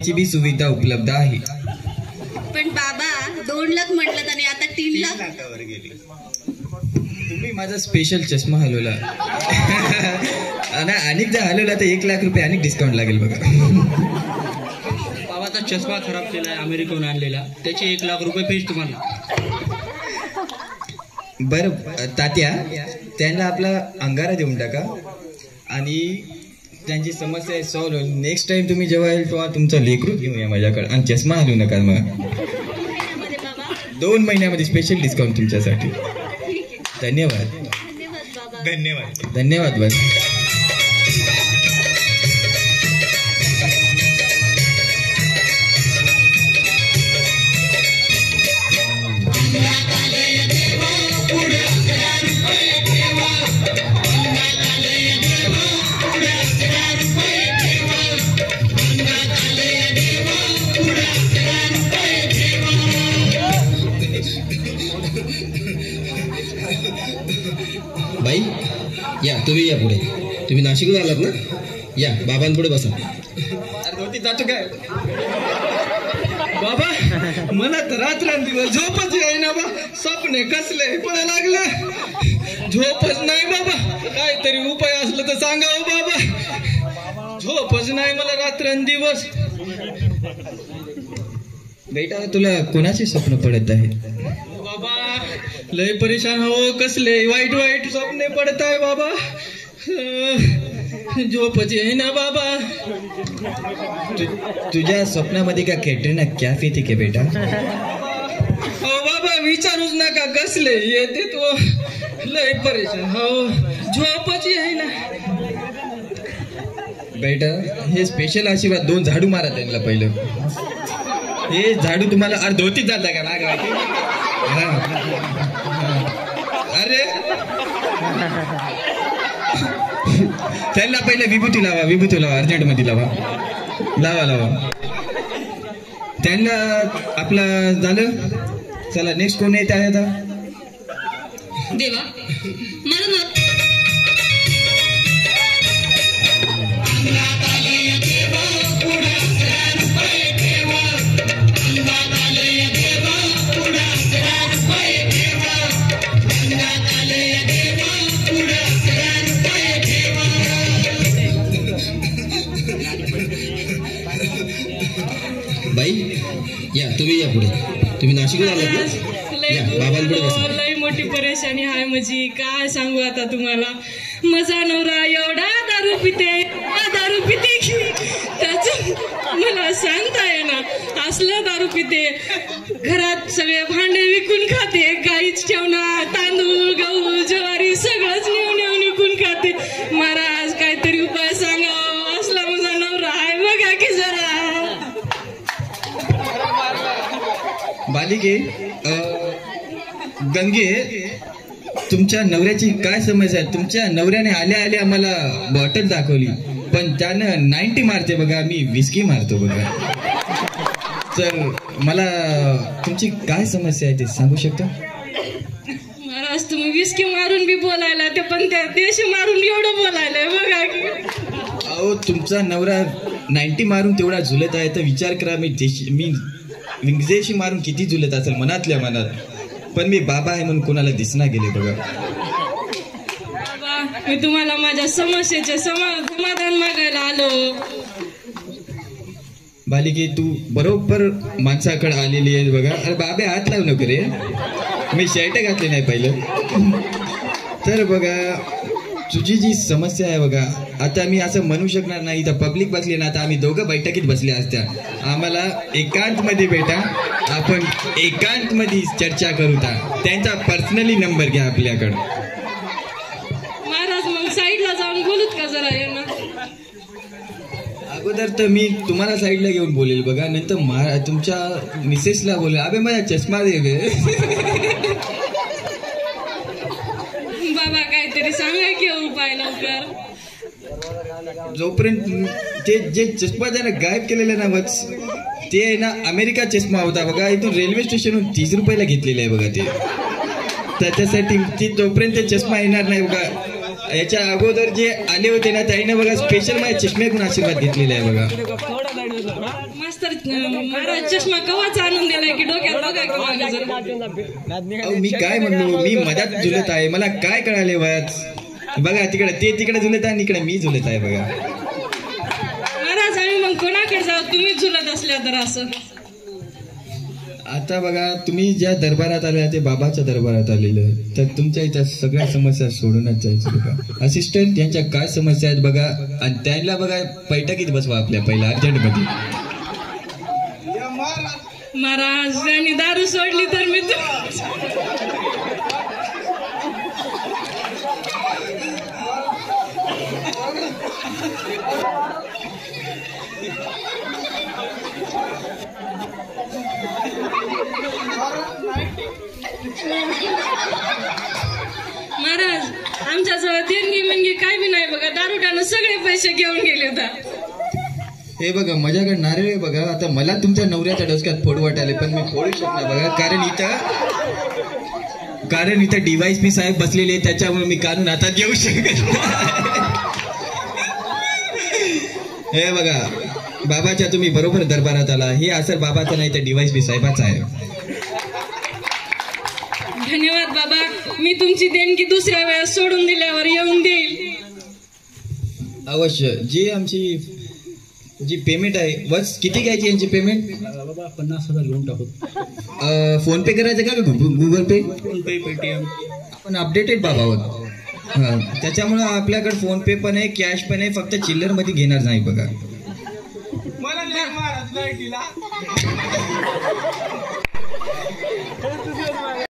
ची बी सुविधा उपलब्ध आहे. पण बाबा 2 लाख म्हटलं आणि आता 3 लाखावर गेली. तुम्ही माझा स्पेशल चष्मा हलवला आणि अनेकदा हलवला तर 1 लाख रुपये अनेक डिस्काउंट लागेल बघा. बाबाचा चष्मा खराब केलाय अमेरिकेहून आणलेला, त्याचे 1 लाख रुपये फीस तुम्हाला. बरं तात्या, त्यांना आपला अंगारा देऊन टाका आणि त्यांची समस्या सॉल्व्ह होईल. नेक्स्ट टाइम तुम्ही जेव्हा येईल तेव्हा तुमचा लेकरू घेऊन या माझ्याकडे आणि चष्मा हलवू नका. मग 2 महिन्यामध्ये स्पेशल डिस्काउंट तुमच्यासाठी. धन्यवाद धन्यवाद धन्यवाद. बस बाई या, तुम्ही या पुढे. तुम्ही नाशिकहून आलात ना? या बाबांपुढे बसा. अरे जातो काय बाबा, मला तर रात्रंदिवस झोपच येईना बा. स्वप्ने कसले पण लागलं, झोपच नाही बाबा. काहीतरी उपाय असलं तर सांगा बाबा. झोपच नाही मला रात्रंदिवस. बेटा, तुला कोणाचे स्वप्न पडत आहे बाबा? लय परेशान हो, कसले वाईट वाईट स्वप्ने पडत आहे बाबा. झोपच येईना बाबा. तुझ्या स्वप्नामध्ये का कॅटरीना कॅफ येते के बेटा? हो बाबा, विचारूच नका, कसले येते तो. लय परेशान हो, झोपच येईना बेटा. हे स्पेशल आशीर्वाद. 2 झाडू मारा त्यांना पहिलं. हे झाडू तुम्हाला धोतीत जाता का लाग? अरे त्यांना पहिले विभूती लावा, विभूती लावा, अर्जंट मध्ये लावा, लावा लावा त्यांना. आपलं झालं. चला नेक्स्ट कोण येत आहे आता? देवा मला बाई या, तुम्ही या पुढे. तुम्ही नाशिकहून आलात ना? या बाबांपुढे बसा. लई मोठी परेशानी आहे माझी, काय सांगू आता तुम्हाला. माझा नवरा एवढा दारू पिते की त्याच मला सांगता येईना. असलं दारू पिते, घरात सगळे भांडे विकून खाते, गाईच ठेवणार, तांदूळ गहू ज्वारी सगळंच नेऊन विकून खाते. महाराज काहीतरी उपाय सांगा. असला माझा नवरा आहे बघा की जरा. बालिके, गंगे, तुमच्या नवऱ्याची काय समस्या आहे? तुमच्या नवऱ्याने आल्या आल्या आम्हाला बॉटल दाखवली, पण त्यानं 90 मारते बघा, मी विस्की मारतो बघा. तर मला तुमची काय समस्या आहे ते सांगू शकता? महाराज तुम्ही विस्की मारून बी बोलायला, ते पण त्या देशी मारून एवढं बोलायला बघा की. अहो, तुमचा नवरा 90 मारून तेवढा झुलत आहे तर विचार करा, मी विंगजेशी मारून किती झुलत असेल मनातल्या मनात. पण मी बाबा आहे म्हणून कोणाला दिसना गेले बघा. बाबा, मी तुम्हाला माझ्या समस्येचे समाधान मागायला आलो. बालिके, तू बरोबर माणसाकडे आलेली आहे बघा. अरे बाबे, हात लावू नको रे, मी शर्ट घातले नाही पहिलं. तर बघा, तुझी जी समस्या आहे बघा, आता मी असं म्हणू शकणार नाही. तर पब्लिक बसली ना, आता आम्ही दोघं बैठकीत बसल्या असत्या. आम्हाला एकांत मध्ये भेटा, आपण एकांत मध्ये चर्चा करू. त्यांचा पर्सनली नंबर घ्या आपल्याकडं. महाराज मग साईडला जाऊन बोलूत का जरा यांना? अगोदर तर मी तुम्हाला साईडला घेऊन बोलेल बघा, नंतर तुमच्या मिसेसला बोलेल. अबे माझा चष्मा दे गे. बाबा काहीतरी सांगा की उपाय लवकर. जोपर्यंत ते जे चष्मा त्यानं गायब केलेलं ना बघ, ते आहे ना अमेरिका चष्मा होता बघा. इथून रेल्वे स्टेशनहून 30 रुपयाला घेतलेला आहे बघा ते. त्याच्यासाठी तोपर्यंत चष्मा येणार नाही बघा. याच्या अगोदर जे आले होते ना त्यांनी बघा स्पेशल माझ्या चष्म्याकडून आशीर्वाद घेतलेला आहे बघा. मास्तर महाराज चष्मा कवाचा आणून दिलाय की डोक्यात बघा की माझ्या जरा. अहो, मी काय म्हणलो, मी मधात झुलत आहे, मला काय कळाले वयात. बघा तिकडे ते तिकडे झुलत आहे आणि इकडे मी झुलत आहे बघा. महाराज आम्ही मग कोणाकडे जाऊ, तुम्ही झुलत असल्या तर असं. आता बघा तुम्ही ज्या दरबारात आल्या ते बाबाच्या दरबारात आलेलं, तर तुमच्या इथं सगळ्या समस्या सोडूनच जायचं बघा. असिस्टंट यांच्या काय समस्या आहेत बघा आणि त्यांना बघा बैठकीत बसवा आपल्या पहिल्या अर्जंटमध्ये. महाराज त्यांनी दारू सोडली तर मी महाराज आमच्याजवळ देणगी म्हणजे काय बी नाही बघा. दारुड्यानं सगळे पैसे घेऊन गेले होता. हे बघा माझ्याकडे नारळ आहे बघा. आता मला तुमच्या नवऱ्याच्या डोसक्यात फोड वाटायले पण मी फोडू शकणार बघा, कारण इथं DYSP साहेब बसलेले आहेत, त्याच्यामुळे मी काढून हातात घेऊ शकत नाही. हे बघा बाबाच्या तुम्ही बरोबर दरबारात आला, हे असर बाबाचं नाही तर DYSP साहेबाचं आहे. धन्यवाद बाबा. मी तुमची देणगी दुसऱ्या वेळेस सोडून दिल्यावर येऊन देईल. अवश्य. जी पेमेंट आहे बस किती घ्यायची यांची पेमेंट? बाबा 50,000 घेऊन टाकू. फोन पे करायचं का गुगल पे? फोन पे, पेटीएम. आपण अपडेटेड बाबा आहोत. हा त्याच्यामुळं आपल्याकडे फोन पे पण आहे, कॅश पण आहे, फक्त चिल्लर मध्ये घेणार नाही बघा.